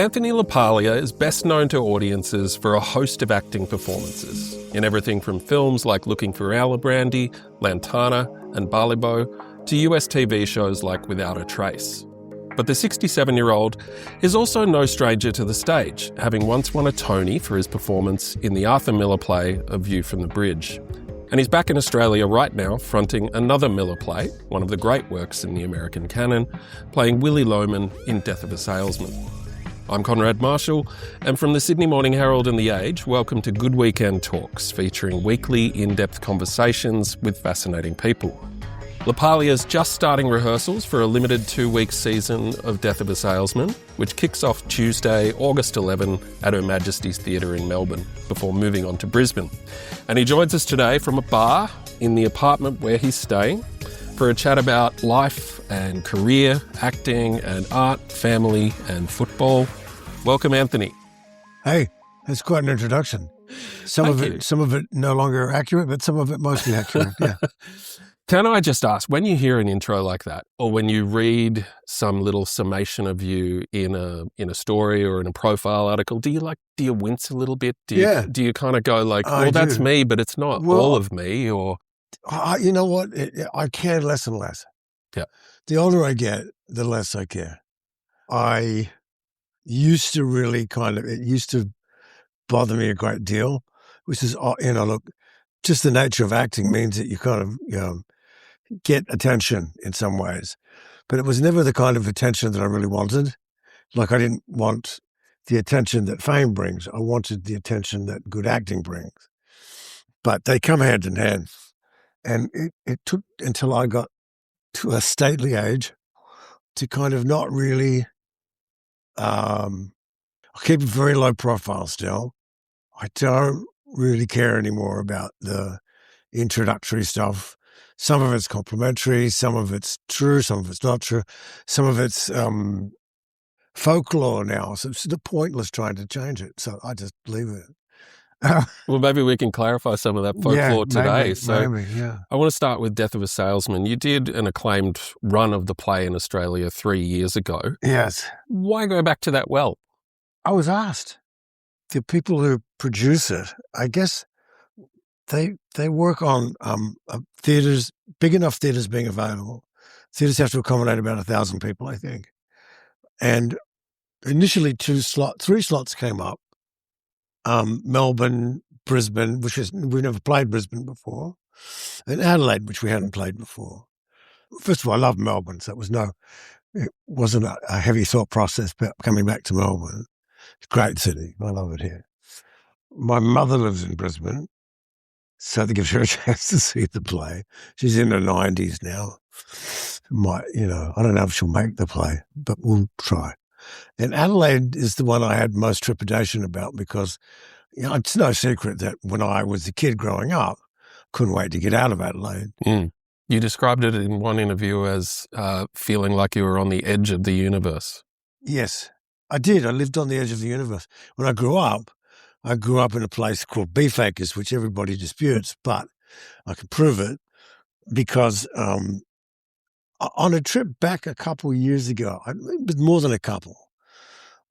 Anthony LaPaglia is best known to audiences for a host of acting performances, in everything from films like Looking for Alibrandi, Lantana and Balibo, to US TV shows like Without a Trace. But the 67-year-old is also no stranger to the stage, having once won a Tony for his performance in the Arthur Miller play A View from the Bridge. And he's back in Australia right now, fronting another Miller play, one of the great works in the American canon, playing Willy Loman in Death of a Salesman. I'm Konrad Marshall, and from the Sydney Morning Herald and The Age, welcome to Good Weekend Talks, featuring weekly in-depth conversations with fascinating people. LaPaglia's just starting rehearsals for a limited 2-week season of Death of a Salesman, which kicks off Tuesday, August 11 at Her Majesty's Theatre in Melbourne, before moving on to Brisbane. And he joins us today from a bar in the apartment where he's staying for a chat about life and career, acting and art, family and football. Welcome, Anthony. Hey, that's quite an introduction. Some of it no longer accurate, but some of it mostly accurate, yeah. Can I just ask, when you hear an intro like that, or when you read some little summation of you in a story or in a profile article, do you wince a little bit? Do you kind of go like, well, that's me, but it's not all of me, or? You know what? I care less and less. Yeah. The older I get, the less I care. I used to really it used to bother me a great deal, which is, look, just the nature of acting means that you kind of, get attention in some ways. But it was never the kind of attention that I really wanted. Like, I didn't want the attention that fame brings. I wanted the attention that good acting brings. But they come hand in hand. And it took until I got to a stately age to kind of not really, I keep a very low profile still. I don't really care anymore about the introductory stuff. Some of it's complimentary, some of it's true, some of it's not true, some of it's folklore now. So it's pointless trying to change it. So I just leave it. Well, maybe we can clarify some of that folklore today. Maybe, yeah. I want to start with Death of a Salesman. You did an acclaimed run of the play in Australia 3 years ago. Yes. Why go back to that well? I was asked. The people who produce it, I guess they work on theatres, big enough theatres being available. Theatres have to accommodate about 1,000 people, I think. And initially 3 slots came up. Melbourne, Brisbane, we've never played Brisbane before, and Adelaide, which we hadn't played before. First of all, I love Melbourne, so it wasn't a heavy thought process about coming back to Melbourne. It's a great city. I love it here. My mother lives in Brisbane, so that gives her a chance to see the play. She's in her 90s now. I don't know if she'll make the play, but we'll try. And Adelaide is the one I had most trepidation about because, it's no secret that when I was a kid growing up, couldn't wait to get out of Adelaide. Mm. You described it in one interview as feeling like you were on the edge of the universe. Yes, I did. I lived on the edge of the universe. When I grew up in a place called Beefacres, which everybody disputes, but I can prove it because on a trip back a couple of years ago, it was more than a couple,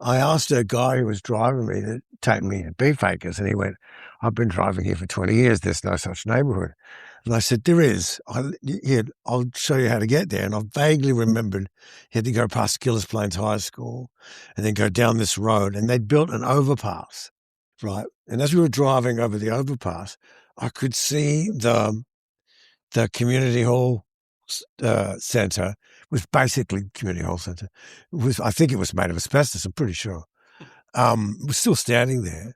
I asked a guy who was driving me to take me to Beefacres, and he went, I've been driving here for 20 years, there's no such neighbourhood. And I said, there is. I'll show you how to get there. And I vaguely remembered he had to go past Gillis Plains High School and then go down this road, and they'd built an overpass, right? And as we were driving over the overpass, I could see the community hall centre. Was basically community hall centre. I think it was made of asbestos, I'm pretty sure. It was still standing there.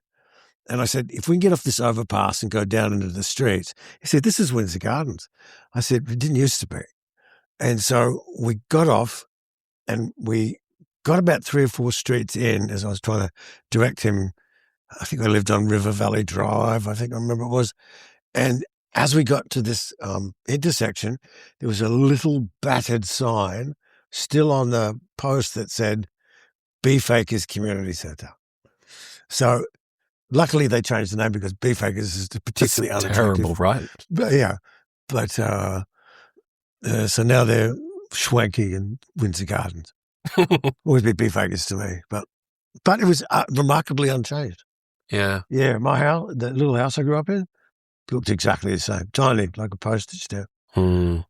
And I said, if we can get off this overpass and go down into the streets, he said, this is Windsor Gardens. I said, it didn't used to be. And so we got off and we got about 3 or 4 streets in as I was trying to direct him. I think I lived on River Valley Drive, I remember it was. And as we got to this intersection, there was a little battered sign still on the post that said Beefacres Community Centre. So luckily they changed the name because Beefacres is particularly unattractive. Terrible, right? But, yeah. But so now they're Schwanky and Windsor Gardens. Always be Beefacres to me. But But it was remarkably unchanged. Yeah. Yeah, my house, the little house I grew up in, looked exactly the same. Tiny, like a postage stamp. In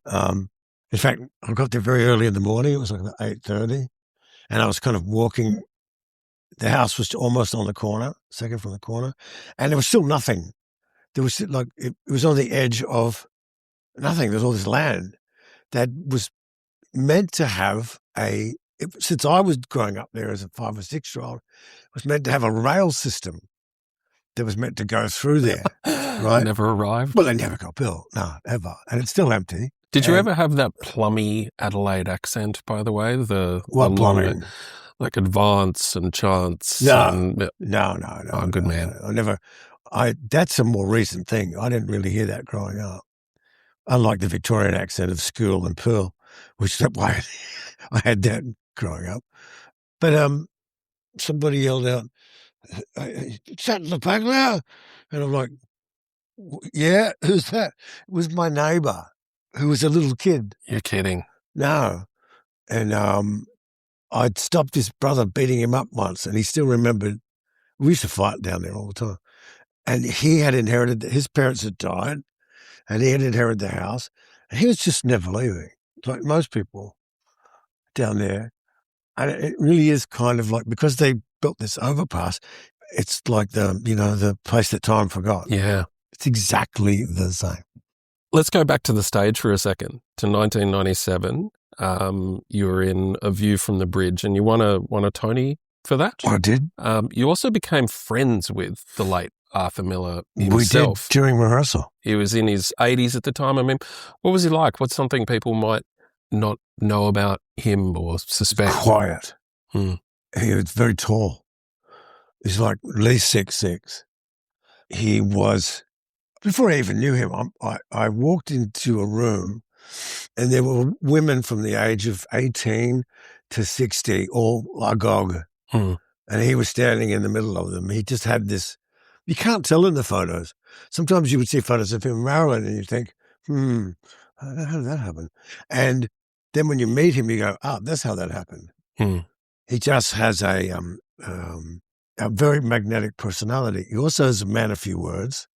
fact, I got there very early in the morning. It was like about 8:30. And I was kind of walking. The house was almost on the corner, second from the corner. And there was still nothing. There was like, it was on the edge of nothing. There's all this land that was meant to have since I was growing up there as a 5 or 6-year-old, it was meant to have a rail system that was meant to go through there, right? Never arrived? Well, they never got built, no, ever. And it's still empty. Did you ever have that plummy Adelaide accent, by the way? What plumbing? Like advance and chance? No. Oh, good man. I never. That's a more recent thing. I didn't really hear that growing up. Unlike the Victorian accent of school and Pearl, which is why I had that growing up. But somebody yelled out, "Is that LaPaglia?" And I'm like, "Yeah, who's that?" It was my neighbour, who was a little kid. You're kidding. No. And I'd stopped his brother beating him up once, and he still remembered. We used to fight down there all the time. And he had inherited, his parents had died, and he had inherited the house, and he was just never leaving, like most people down there. And it really is kind of like, because they built this overpass, it's like the place that time forgot. Yeah. It's exactly the same. Let's go back to the stage for a second, to 1997. You were in A View from the Bridge, and you won a Tony for that. I did. You also became friends with the late Arthur Miller himself. We did during rehearsal. He was in his 80s at the time. I mean, what was he like? What's something people might not know about him or suspect? Quiet. He was very tall. He's like at least 6'6". He was, before I even knew him, I walked into a room and there were women from the age of 18 to 60, all agog. And he was standing in the middle of them. He just had this, you can't tell in the photos. Sometimes you would see photos of him Marilyn and you think, how did that happen? And then when you meet him, you go, that's how that happened. He just has a very magnetic personality. He also is a man of few words.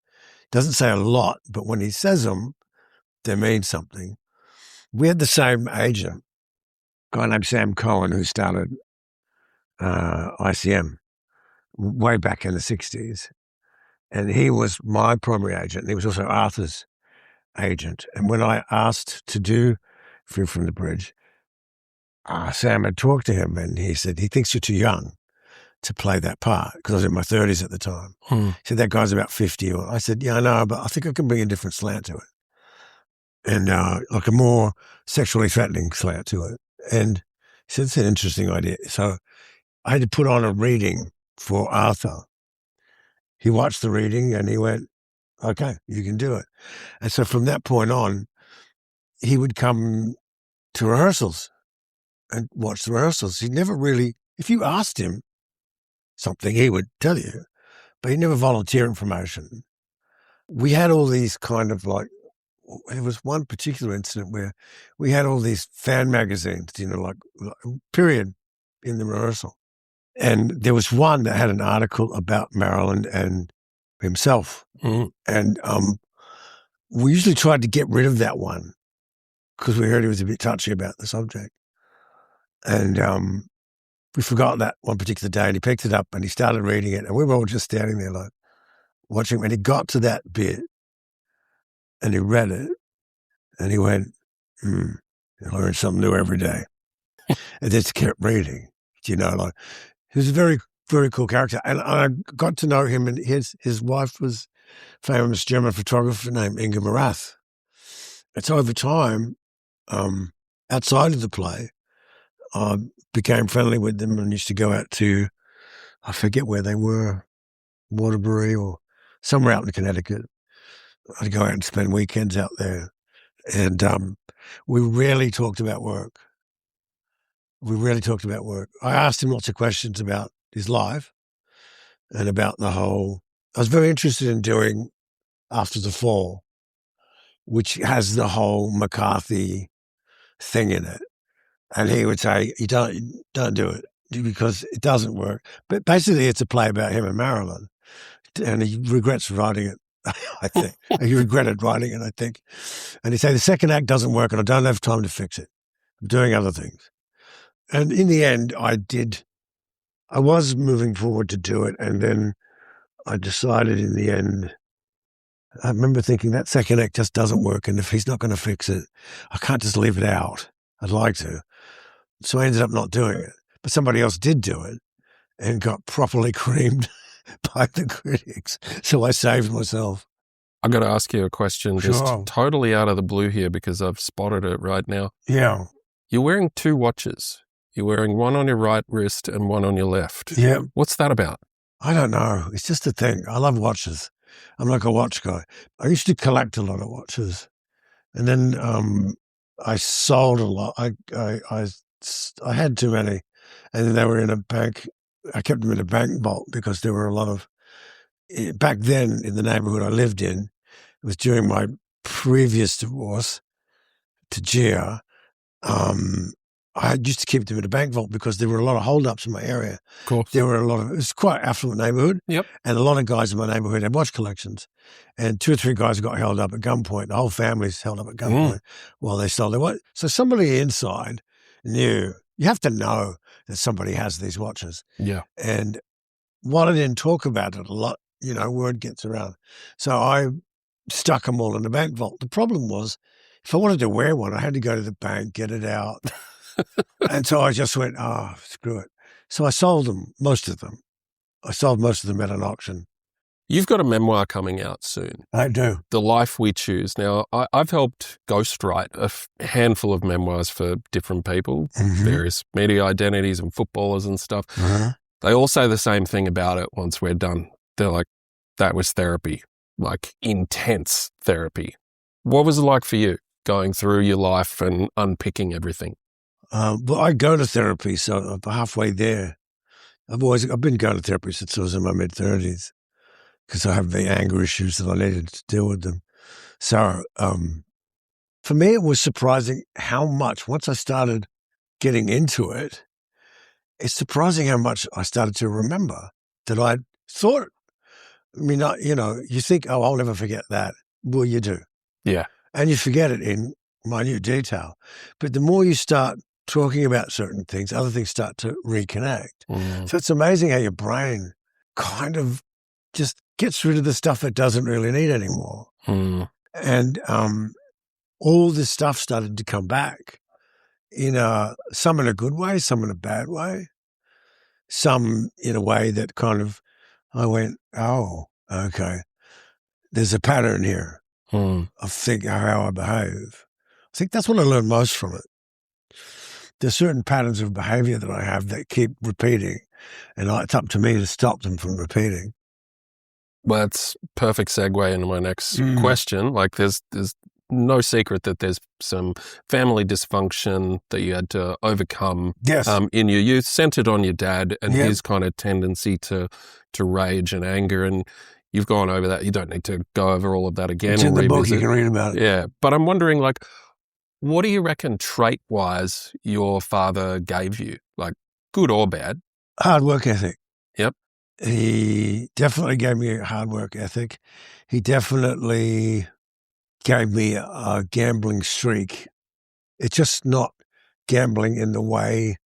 Doesn't say a lot, but when he says them, they mean something. We had the same agent, a guy named Sam Cohen, who started ICM way back in the 60s. And he was my primary agent. And he was also Arthur's agent. And when I asked to do View from the Bridge, Sam had talked to him and he said, he thinks you're too young to play that part, because I was in my 30s at the time. He said, that guy's about 50. I said, yeah, I know, but I think I can bring a different slant to it. And like a more sexually threatening slant to it. And he said, it's an interesting idea. So I had to put on a reading for Arthur. He watched the reading and he went, okay, you can do it. And so from that point on, he would come to rehearsals and watch the rehearsals. He never really, if you asked him something, he would tell you, but he never volunteered information. We had all these kind of like, there was one particular incident where we had all these fan magazines, like period in the rehearsal. And there was one that had an article about Marilyn and himself. And we usually tried to get rid of that one because we heard he was a bit touchy about the subject. And we forgot that one particular day and he picked it up and he started reading it and we were all just standing there like watching. And he got to that bit and he read it and he went, you learn something new every day. And just kept reading, like he was a very, very cool character. And I got to know him, and his wife was a famous German photographer named Inga Marath. And so over time, outside of the play, I became friendly with them and used to go out to, I forget where they were, Waterbury or somewhere out in Connecticut. I'd go out and spend weekends out there. And we rarely talked about work. I asked him lots of questions about his life and about the whole, I was very interested in doing After the Fall, which has the whole McCarthy thing in it. And he would say, you don't do it. because it doesn't work. But basically it's a play about him and Marilyn, and he regrets writing it, I think. He regretted writing it, I think. And he said, the second act doesn't work and I don't have time to fix it. I'm doing other things. And in the end, I was moving forward to do it. And then I decided in the end, I remember thinking that second act just doesn't work. And if he's not going to fix it, I can't just leave it out. I'd like to. So I ended up not doing it. But somebody else did do it and got properly creamed by the critics. So I saved myself. I've got to ask you a question, just Sure. totally out of the blue here because I've spotted it right now. Yeah. You're wearing 2 watches. You're wearing one on your right wrist and one on your left. Yeah. What's that about? I don't know. It's just a thing. I love watches. I'm like a watch guy. I used to collect a lot of watches. And then I sold a lot. I had too many. And then they were in a bank. I kept them in a bank vault because there were a lot of, back then in the neighborhood I lived in, it was during my previous divorce to Gia. I used to keep them in a bank vault because there were a lot of holdups in my area. Of course. There were a lot of, it was quite affluent neighborhood. Yep. And a lot of guys in my neighborhood had watch collections. And 2 or 3 guys got held up at gunpoint. The whole family's held up at gunpoint while they sold their watch. So somebody inside knew, you have to know that somebody has these watches. Yeah. And while I didn't talk about it a lot, word gets around. So I stuck them all in the bank vault. The problem was, if I wanted to wear one, I had to go to the bank, get it out. And so I just went, screw it. So I sold them, most of them. I sold most of them at an auction. You've got a memoir coming out soon. I do. The Life We Choose. Now, I've helped ghostwrite a handful of memoirs for different people, various media identities and footballers and stuff. They all say the same thing about it once we're done. They're like, that was therapy, like intense therapy. What was it like for you going through your life and unpicking everything? Well, I go to therapy, so I'm halfway there. I've been going to therapy since I was in my mid-30s because I have the anger issues that I needed to deal with them. So for me, it was surprising how much, once I started getting into it, it's surprising how much I started to remember that I thought, you think, oh, I'll never forget that. Well, you do. Yeah. And you forget it in minute detail. But the more you start talking about certain things, other things start to reconnect. So it's amazing how your brain kind of just gets rid of the stuff it doesn't really need anymore. And all this stuff started to come back some in a good way, some in a bad way, some in a way that kind of, I went, oh, okay, there's a pattern here of how I behave. I think that's what I learned most from it. There's certain patterns of behavior that I have that keep repeating, and it's up to me to stop them from repeating. Well, that's perfect segue into my next question. Like there's no secret that there's some family dysfunction that you had to overcome in your youth, centered on your dad and his kind of tendency to rage and anger. And you've gone over that. You don't need to go over all of that again. It's in the book. You can read about it. Yeah. But I'm wondering, like, what do you reckon trait-wise your father gave you? Like, good or bad? Hard work ethic. Yep. He definitely gave me a hard work ethic. He definitely gave me a gambling streak. It's just not gambling in the way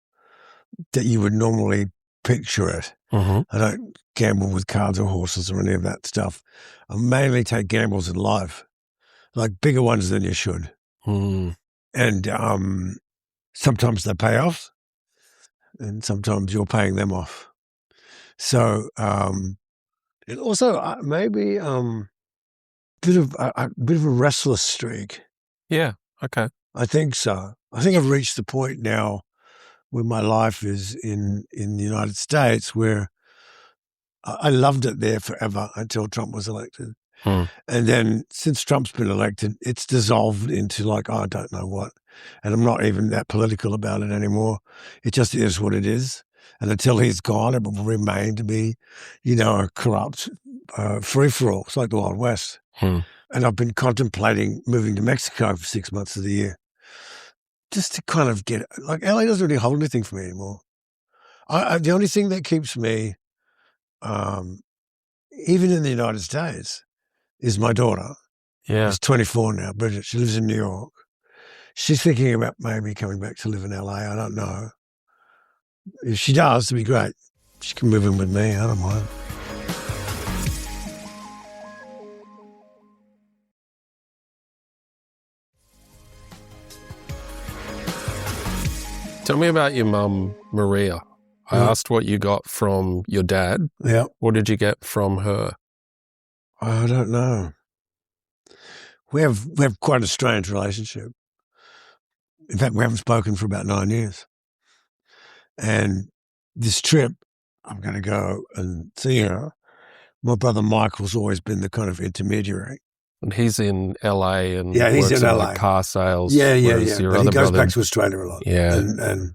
that you would normally picture it. I don't gamble with cards or horses or any of that stuff. I mainly take gambles in life, like bigger ones than you should. And sometimes they pay off and sometimes you're paying them off. So it also maybe a bit of a restless streak. Yeah. Okay. I think so. I think I've reached the point now where my life is in the United States where I loved it there forever until Trump was elected. And then since Trump's been elected, it's dissolved into like, I don't know what. And I'm not even that political about it anymore. It just is what it is. And until he's gone, it will remain to be, a corrupt free-for-all. It's like the Wild West. And I've been contemplating moving to Mexico for 6 months of the year just to kind of get, like, LA doesn't really hold anything for me anymore. The only thing that keeps me, even in the United States, is my daughter. Yeah. She's 24 now, Bridget. She lives in New York. She's thinking about maybe coming back to live in LA. I don't know. If she does, it'd be great. She can move in with me. I don't mind. Tell me about your mum, Maria. I asked what you got from your dad. Yeah. What did you get from her? I don't know. We have quite a strange relationship. In fact, we haven't spoken for about 9 years. And this trip, I'm going to go and see her. My brother Michael's always been the kind of intermediary. And he's in LA and he's works in in LA. like car sales. Yeah. Your But other he goes brother, back to Australia a lot. Yeah. And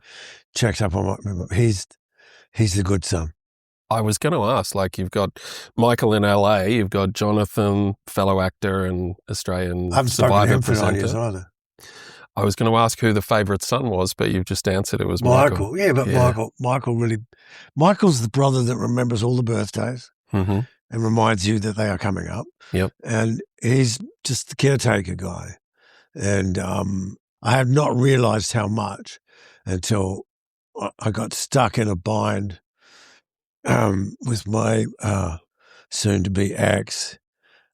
checks up on my. He's the good son. I was going to ask, like, you've got Michael in LA, you've got Jonathan, fellow actor and Australian I haven't spoken to Survivor him for 9 presenter. years either. I was going to ask who the favourite son was, but you've just answered it was Michael. Michael. Yeah, but Michael's the brother that remembers all the birthdays Mm-hmm. and reminds you that they are coming up. Yep. And he's just the caretaker guy. And I had not realised how much until I got stuck in a bind with my soon-to-be ex.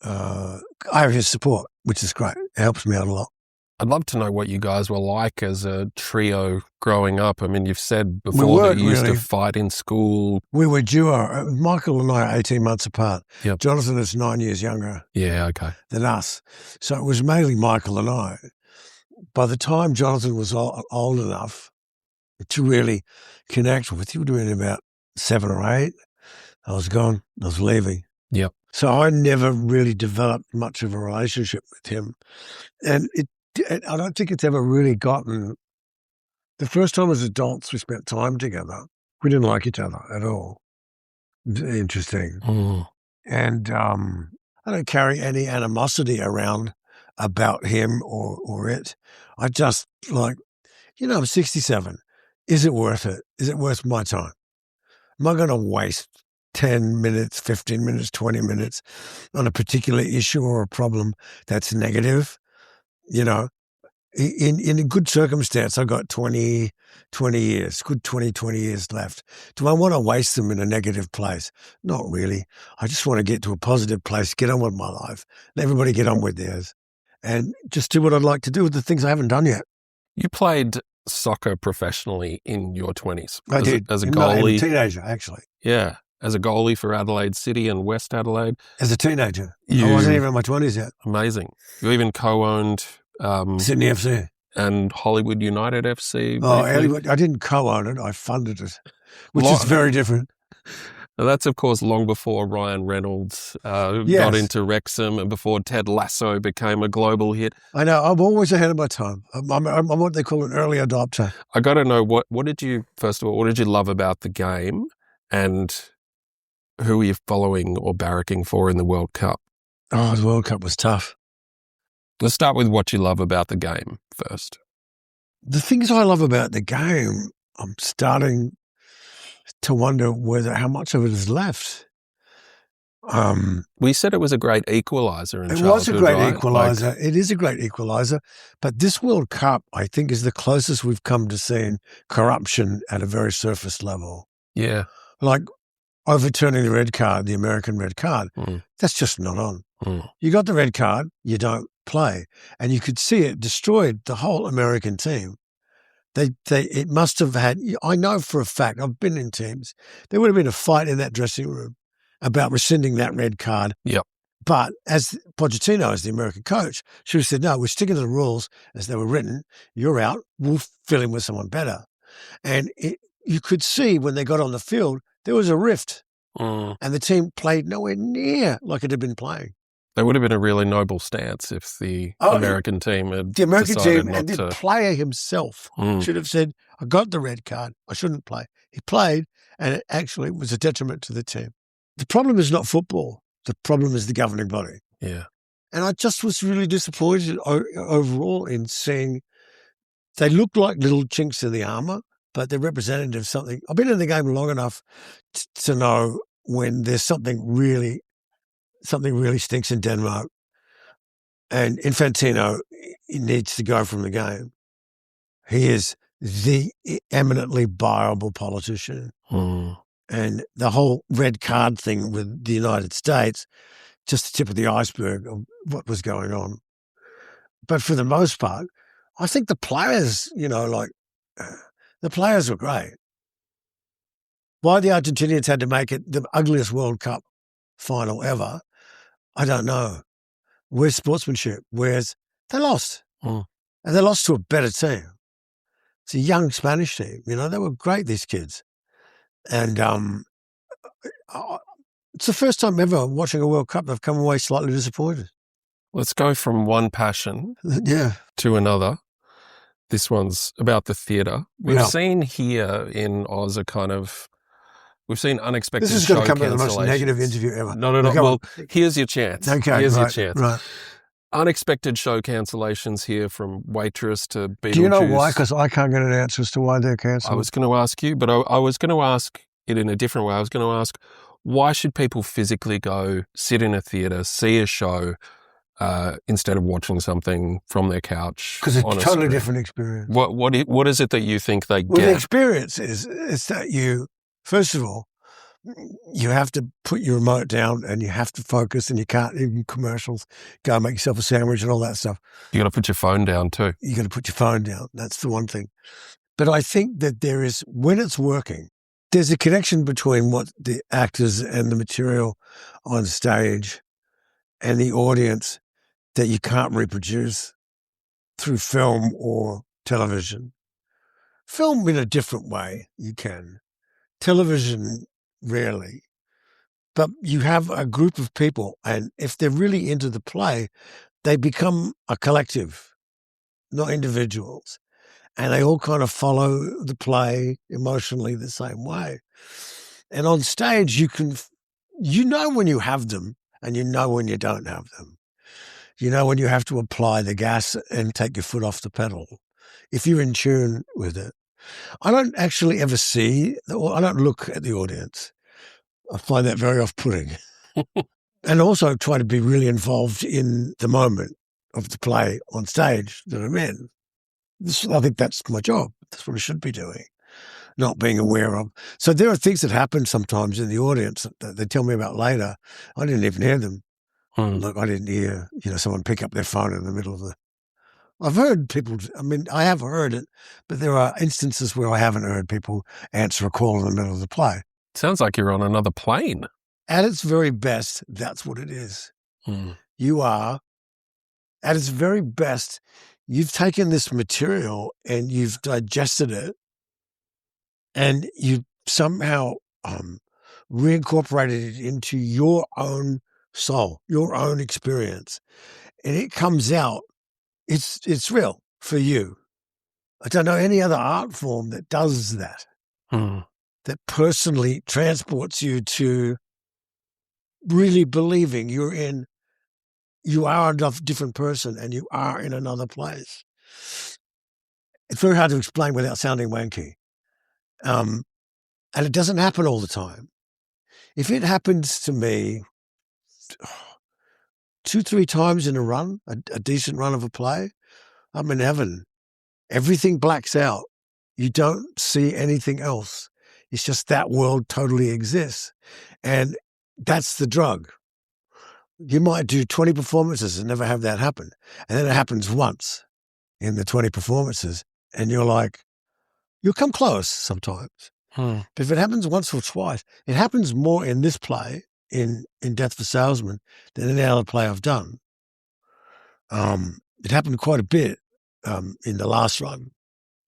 I have his support, which is great. It helps me out a lot. I'd love to know what you guys were like as a trio growing up. I mean, you've said before that you used to fight in school. We were duo. Michael and I are 18 months apart. Yep. Jonathan is 9 years younger than us. So it was mainly Michael and I. By the time Jonathan was old enough to really connect with, he would have been about 7 or 8. I was gone. I was leaving. Yep. So I never really developed much of a relationship with him. And I don't think it's ever really gotten. The first time as adults we spent time together, we didn't like each other at all. Interesting. Mm. And I don't carry any animosity around about him or it. I just I'm 67. Is it worth it? Is it worth my time? Am I going to waste 10 minutes, 15 minutes, 20 minutes on a particular issue or a problem that's negative? In a good circumstance, I got 20 years, good 20 years left. Do I want to waste them in a negative place? Not really. I just want to get to a positive place, get on with my life, let everybody get on with theirs, and just do what I'd like to do with the things I haven't done yet. You played soccer professionally in your 20s. I did. As a goalie. As a teenager, actually. Yeah. As a goalie for Adelaide City and West Adelaide. As a teenager. I wasn't even in my 20s yet. Amazing. You even co-owned Sydney FC. And Hollywood United FC. I didn't co-own it. I funded it, which is very different. Now that's, of course, long before Ryan Reynolds got into Wrexham and before Ted Lasso became a global hit. I know. I'm always ahead of my time. I'm what they call an early adopter. I got to know, what did you love about the game, and who were you following or barracking for in the World Cup? Oh, the World Cup was tough. Let's start with what you love about the game first. The things I love about the game, I'm starting to wonder how much of it is left. We said it was a great equaliser in childhood. It was a great equaliser. Like, it is a great equaliser. But this World Cup, I think, is the closest we've come to seeing corruption at a very surface level. Yeah. Like overturning the red card, the American red card, that's just not on. You got the red card, you don't play. And you could see it destroyed the whole American team. It must have had, I know for a fact, I've been in teams, there would have been a fight in that dressing room about rescinding that red card. Yep. But as Pochettino, as the American coach, should have said, no, we're sticking to the rules as they were written. You're out. We'll fill in with someone better. And you could see when they got on the field, there was a rift. And the team played nowhere near like it had been playing. That would have been a really noble stance if the American team had The American decided team not and the to. player himself should have said, I got the red card. I shouldn't play. He played, and it actually was a detriment to the team. The problem is not football. The problem is the governing body. Yeah. And I just was really disappointed overall in seeing they looked like little chinks in the armour, but they're representative of something. I've been in the game long enough to know when there's something really stinks in Denmark, and Infantino needs to go from the game. He is the eminently viable politician. And the whole red card thing with the United States, just the tip of the iceberg of what was going on. But for the most part, I think the players, the players were great. Why the Argentinians had to make it the ugliest World Cup final ever, I don't know. Where's sportsmanship? They lost. And they lost to a better team. It's a young Spanish team. They were great, these kids. And it's the first time ever watching a World Cup I've come away slightly disappointed. Let's go from one passion Yeah. to another. This one's about the theatre. We've seen here in Oz we've seen unexpected show cancellations. This is going to come out the most negative interview ever. No. Well, here's your chance. Okay, here's your right, chance. Right. Unexpected show cancellations here, from Waitress to Beetlejuice. Do you know why? Because I can't get an answer as to why they're cancelled. I was going to ask you, but I was going to ask it in a different way. I was going to ask, why should people physically go sit in a theatre, see a show, instead of watching something from their couch? Because it's a totally different experience. What is it that you think they get? The experience is that you, first of all, you have to put your remote down and you have to focus, and you can't, even commercials, go make yourself a sandwich and all that stuff. You got to put your phone down too. You got to put your phone down. That's the one thing. But I think that there is, when it's working, there's a connection between what the actors and the material on stage and the audience that you can't reproduce through film or television. Film in a different way, you can. Television, rarely. But you have a group of people, and if they're really into the play, they become a collective, not individuals. And they all kind of follow the play emotionally the same way. And on stage, you know when you have them, and you know when you don't have them. You know when you have to apply the gas and take your foot off the pedal, if you're in tune with it. I don't actually ever I don't look at the audience. I find that very off-putting. And also try to be really involved in the moment of the play on stage that I'm in. I think that's my job. That's what I should be doing, not being aware of. So there are things that happen sometimes in the audience that they tell me about later. I didn't even hear them. Look, I didn't hear, someone pick up their phone in the middle of the... I've heard people, I have heard it, but there are instances where I haven't heard people answer a call in the middle of the play. Sounds like you're on another plane. At its very best, that's what it is. You are, at its very best, you've taken this material and you've digested it, and you've somehow reincorporated it into your own soul, your own experience. And it comes out, it's real for you. I don't know any other art form that does that, that personally transports you to really believing you are a different person and you are in another place. It's very hard to explain without sounding wanky. And it doesn't happen all the time. If it happens to me 2-3 times in a run, a decent run of a play, I'm in heaven. Everything blacks out. You don't see anything else. It's just that world totally exists. And that's the drug. You might do 20 performances and never have that happen. And then it happens once in the 20 performances. And you'll come close sometimes. But if it happens once or twice, it happens more in this play, in Death for Salesman, than any other play I've done. It happened quite a bit in the last run.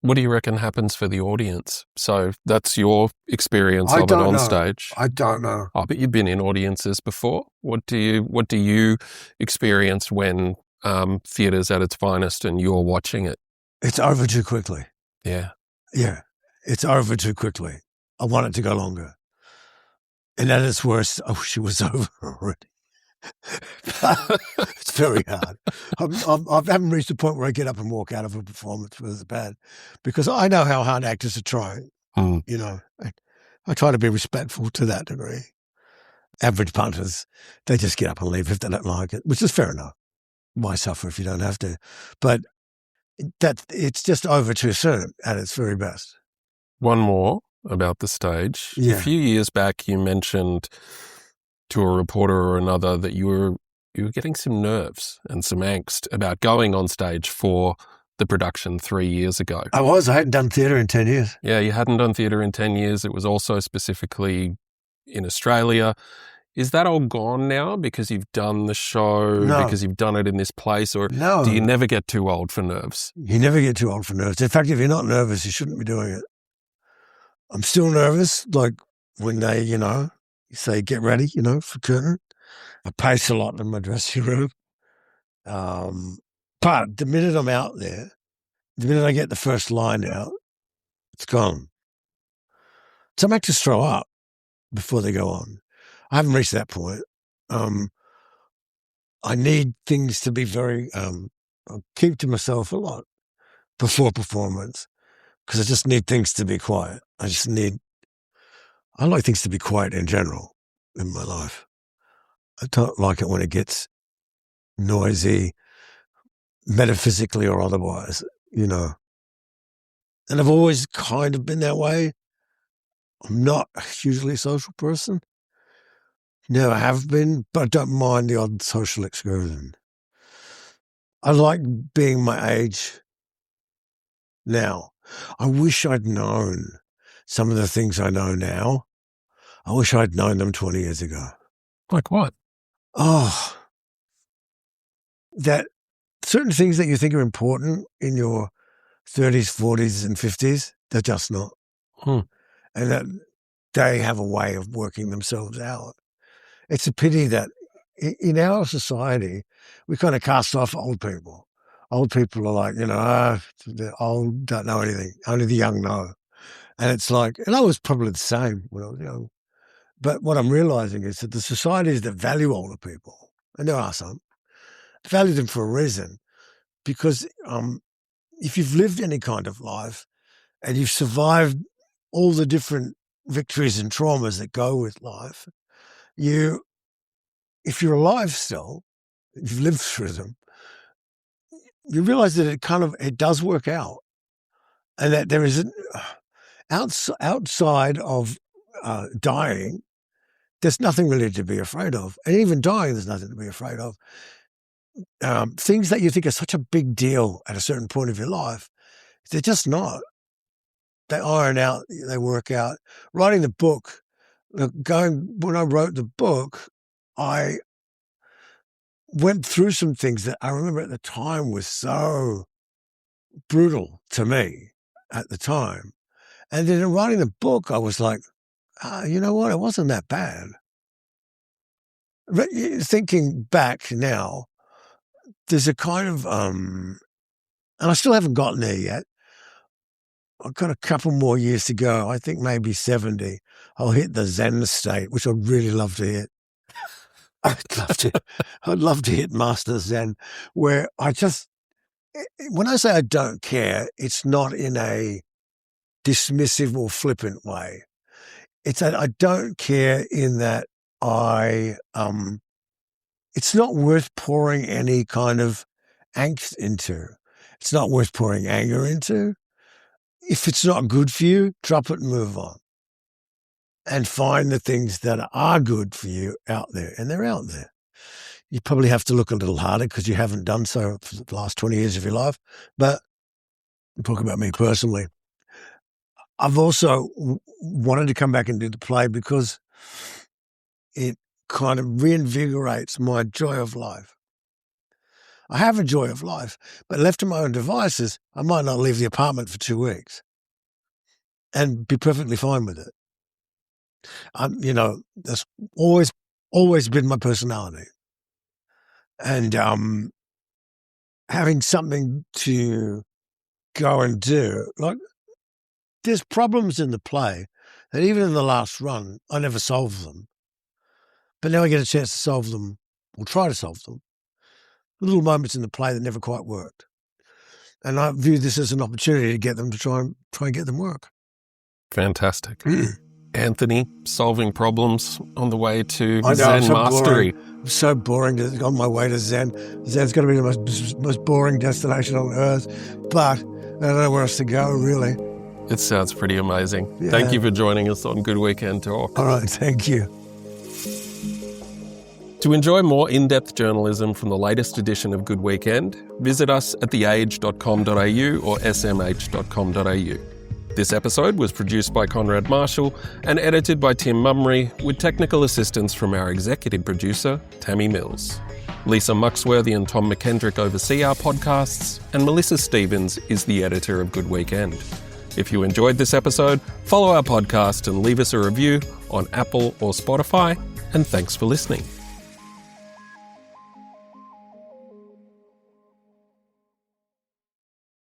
What do you reckon happens for the audience? So that's your experience of it on stage. I don't know. Oh, but you've been in audiences before. What do you experience when theatre's at its finest and you're watching it? It's over too quickly. Yeah. Yeah. It's over too quickly. I want it to go longer. And at its worst, I wish it was over already. It's very hard. I haven't reached the point where I get up and walk out of a performance whether it's bad, because I know how hard actors are trying. You know, I try to be respectful to that degree. Average punters, they just get up and leave if they don't like it, which is fair enough. Why suffer if you don't have to? But it's just over too soon at its very best. One more about the stage. Yeah. A few years back, you mentioned to a reporter or another that you were getting some nerves and some angst about going on stage for the production 3 years ago. I hadn't done theatre in 10 years. Yeah, you hadn't done theatre in 10 years. It was also specifically in Australia. Is that all gone now because you've done the show, No. because you've done it in this place, or No. do you never get too old for nerves? You never get too old for nerves. In fact, if you're not nervous, you shouldn't be doing it. I'm still nervous, like when they, say, get ready, for curtain. I pace a lot in my dressing room. But the minute I'm out there, the minute I get the first line out, it's gone. Some actors throw up before they go on. I haven't reached that point. I need things to be very, I'll keep to myself a lot before performance because I just need things to be quiet. I like things to be quiet in general in my life. I don't like it when it gets noisy, metaphysically or otherwise, And I've always kind of been that way. I'm not a hugely social person. Never have been, but I don't mind the odd social excursion. I like being my age now. I wish I'd known some of the things I know now. I wish I'd known them 20 years ago. Like what? Oh, that certain things that you think are important in your 30s, 40s, and 50s, they're just not. And that they have a way of working themselves out. It's a pity that in our society, we kind of cast off old people. Old people are like, the old don't know anything. Only the young know. And it's like, and I was probably the same when I was young. But what I'm realizing is that the societies that value older people, and there are some, value them for a reason. Because if you've lived any kind of life and you've survived all the different victories and traumas that go with life, if you're alive still, if you've lived through them, you realize that it does work out, and that there is outside of dying, there's nothing really to be afraid of, and even dying, there's nothing to be afraid of. Things that you think are such a big deal at a certain point of your life, they're just not. They iron out, they work out. Writing the book, when I wrote the book, I went through some things that I remember at the time was so brutal to me at the time. And then in writing the book, I was like, you know what? It wasn't that bad. But thinking back now, there's a kind of, and I still haven't gotten there yet. I've got a couple more years to go. I think maybe 70. I'll hit the Zen state, which I'd really love to hit. I'd love to hit Master Zen, where when I say I don't care, it's not in a dismissive or flippant way. It's that I don't care in that it's not worth pouring any kind of angst into. It's not worth pouring anger into. If it's not good for you, drop it and move on. And find the things that are good for you out there, and they're out there. You probably have to look a little harder because you haven't done so for the last 20 years of your life. But I'm talking about me personally. I've also wanted to come back and do the play because it kind of reinvigorates my joy of life. I have a joy of life, but left to my own devices, I might not leave the apartment for 2 weeks and be perfectly fine with it. That's always been my personality. And having something to go and do, like there's problems in the play that even in the last run, I never solved them. But now I get a chance to solve them or try to solve them. Little moments in the play that never quite worked. And I view this as an opportunity to get them to try and get them work. Fantastic. Anthony, solving problems on the way to Zen mastery. I'm so boring on my way to Zen. Zen's going to be the most boring destination on earth, but I don't know where else to go, really. It sounds pretty amazing. Yeah. Thank you for joining us on Good Weekend Talk. All right, thank you. To enjoy more in-depth journalism from the latest edition of Good Weekend, visit us at theage.com.au or smh.com.au. This episode was produced by Konrad Marshall and edited by Tim Mummery, with technical assistance from our executive producer, Tammy Mills. Lisa Muxworthy and Tom McKendrick oversee our podcasts, and Melissa Stevens is the editor of Good Weekend. If you enjoyed this episode, follow our podcast and leave us a review on Apple or Spotify, and thanks for listening.